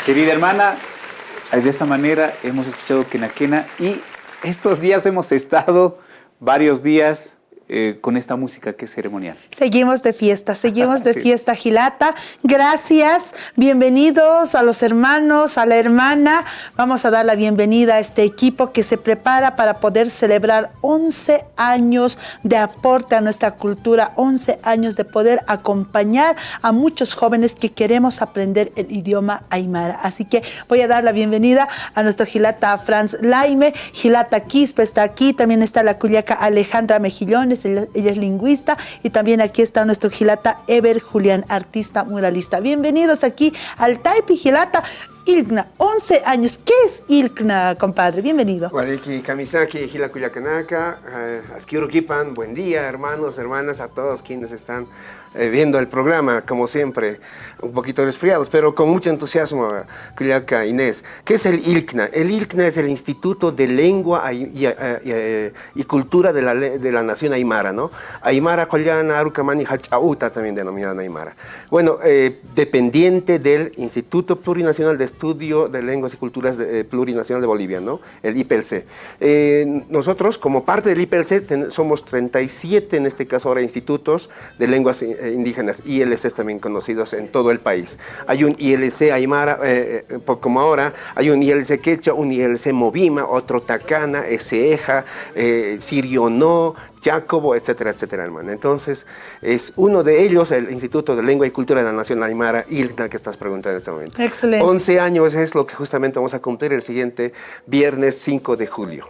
Querida hermana, de esta manera hemos escuchado Quena Quena y estos días hemos estado varios días con esta música que es ceremonial. Seguimos de fiesta, Gilata. Gracias, bienvenidos a los hermanos, a la hermana. Vamos a dar la bienvenida a este equipo que se prepara para poder celebrar 11 años de aporte a nuestra cultura, 11 años de poder acompañar a muchos jóvenes que queremos aprender el idioma aymara. Así que voy a dar la bienvenida a nuestro Gilata Franz Laime. Gilata Quispe está aquí, también está la culiaca Alejandra Mejillones, ella es lingüista, y también aquí está nuestro Gilata Ever Julián, artista muralista. Bienvenidos aquí al Taipi Gilata. Ilkna, 11 años. ¿Qué es Ilkna, compadre? Bienvenido. Waliki Kamisaki, Gila Cuyacanaka, Askiuru Kipan, buen día, hermanos, hermanas, a todos quienes están viendo el programa, como siempre, un poquito resfriados, pero con mucho entusiasmo, Cuyaca Inés. ¿Qué es el Ilkna? El Ilkna es el Instituto de Lengua y Cultura de la Nación Aymara, ¿no? Aymara, Collana, Arucamani, Hachauta, también denominada Aymara. Bueno, dependiente del Instituto Plurinacional de Estudio de Lenguas y Culturas Plurinacional de Bolivia, ¿no? El IPLC. Nosotros, como parte del IPLC, somos 37, en este caso ahora, institutos de lenguas indígenas, ILCs también conocidos en todo el país. Hay un ILC Aymara, como ahora, hay un ILC Quechua, un ILC Movima, otro Tacana, Eseja, Sirio No, Jacobo, etcétera, etcétera, hermano. Entonces, es uno de ellos, el Instituto de Lengua y Cultura de la Nación Aymara, ILCNA, que estás preguntando en este momento. Excelente. 11 años es lo que justamente vamos a cumplir el siguiente viernes 5 de julio.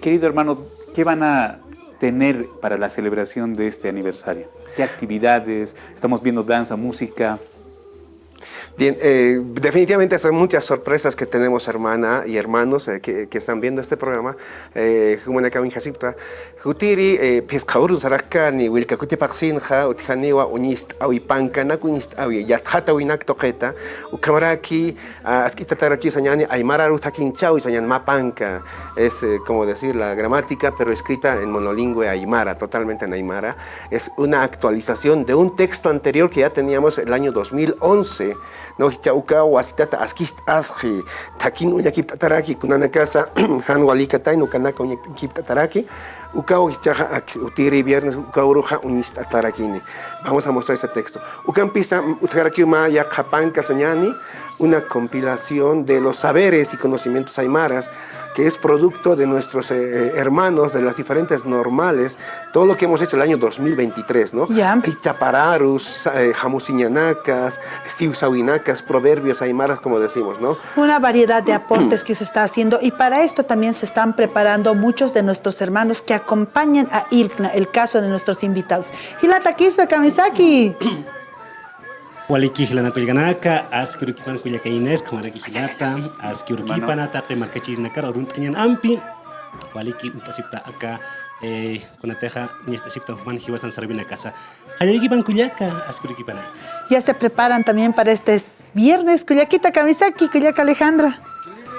Querido hermano, ¿qué van a tener para la celebración de este aniversario? ¿Qué actividades? Estamos viendo danza, música. Bien, definitivamente son muchas sorpresas que tenemos, hermana y hermanos que están viendo este programa. Jutiri, pescaurun sarakani, wilkakuti paksinja, utjaniwa unist awi pankanaku unist awi, yathata winak toqueta, ukamaraki, askitataraki sañani, aymara rutakinchau y sañan mapanka. Es como decir la gramática, pero escrita en monolingüe aymara, totalmente en aymara. Es una actualización de un texto anterior que ya teníamos el año 2011. No hichauka wasitata askist asji takin uñakip tataraki kunana casa han walikatay no kanaka uñakip tataraki ukao hichaja utiri viernes ukauruja uñist tarakini. Vamos a mostrar ese texto. Ukampisa utarakiuma ya kapanka sañani, una compilación de los saberes y conocimientos aymaras que es producto de nuestros hermanos de las diferentes normales, todo lo que hemos hecho el año 2023, ¿no? Ya. Hay chapararus, jamusiñanacas, siusawinacas, proverbios aymaras, como decimos, ¿no? Una variedad de aportes que se está haciendo, y para esto también se están preparando muchos de nuestros hermanos que acompañan a ILCNA, el caso de nuestros invitados. Hilata Kiso Kamisaki. Waliki hilana kuliganaka, askirukipan kuyaka Inés, kamaraki hilata, askirukipan atape markachirnakar, oruntañan ampi, waliki untasipta acá, kunateja, niestasipta human hiwasan sarvina casa. Hayayikipan kuyaka, askirukipan. Ya se preparan también para este viernes. Kuyakita Kamisaki, Kuyaka Alejandra.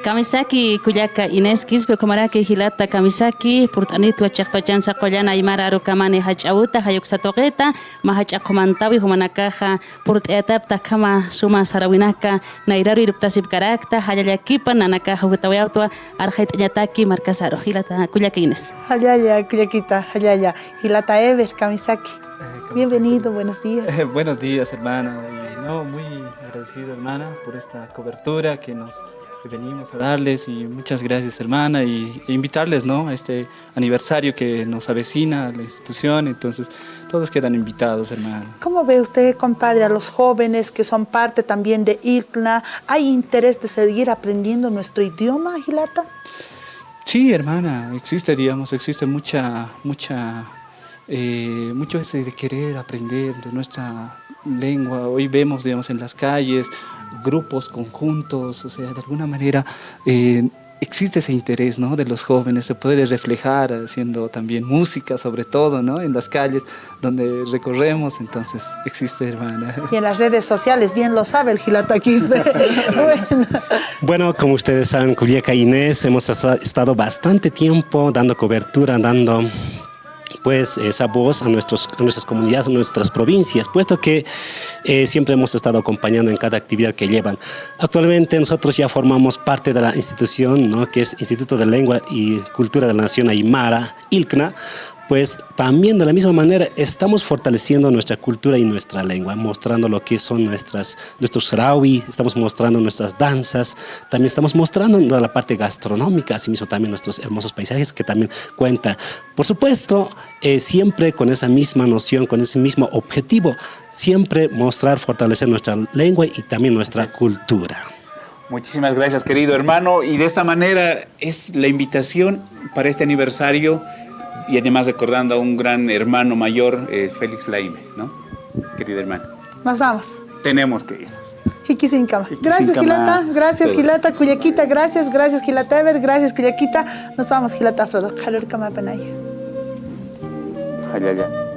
Kamisaki kuyaka Inés Quispe Comaraki Hilata Kamisaki Purtanitua Chakpachanza Collana Aymara Arukamani Hachauta Hayuxatoqueta Mahachakomantawi Humanakaja Purtetapta Kama Suma Sarawinaka Nairaru Iruptasip Karakta Hayayakipa Nanakaja Hutawiautua Arjait Yataki Marcasaro Hilata Kuyaka Inés. Hayaya, Kuyakita, Hayaya. Hilata Ever Kamisaki. Bienvenido, buenos días. Buenos días, hermana. Y no, muy agradecido, hermana, por esta cobertura que venimos a darles, y muchas gracias, hermana, e invitarles, ¿no?, a este aniversario que nos avecina la institución. Entonces todos quedan invitados, hermana. ¿Cómo ve usted, compadre, a los jóvenes que son parte también de ILCNA? ¿Hay interés de seguir aprendiendo nuestro idioma, Hilata? Sí, hermana, existe mucho ese de querer aprender de nuestra lengua. Hoy vemos, digamos, en las calles grupos, conjuntos, o sea, de alguna manera existe ese interés, ¿no?, de los jóvenes. Se puede reflejar haciendo también música, sobre todo, ¿no?, en las calles donde recorremos. Entonces existe, hermana. Y en las redes sociales, bien lo sabe el Hilata Quispe. Bueno, como ustedes saben, Kuyaka Inés, hemos estado bastante tiempo dando cobertura, dando pues esa voz a nuestras comunidades, a nuestras provincias, puesto que siempre hemos estado acompañando en cada actividad que llevan. Actualmente nosotros ya formamos parte de la institución, ¿no?, que es Instituto de Lengua y Cultura de la Nación Aymara, ILCNA. Pues también de la misma manera estamos fortaleciendo nuestra cultura y nuestra lengua, mostrando lo que son nuestros sarawi, estamos mostrando nuestras danzas, también estamos mostrando la parte gastronómica, asimismo también nuestros hermosos paisajes que también cuenta. Por supuesto, siempre con esa misma noción, con ese mismo objetivo, siempre mostrar, fortalecer nuestra lengua y también nuestra cultura. Muchísimas gracias, querido hermano. Y de esta manera es la invitación para este aniversario, y además recordando a un gran hermano mayor, Félix Laime, ¿no? Querido hermano. Nos vamos. Tenemos que irnos. Hikisinkama. Gracias, Hilata. Gracias, Hilata. Kuyakita. Gracias, Hilata Ever. Gracias, Kuyakita. Nos vamos, Hilata Afrodo. Jalur Kama Panay. Allá.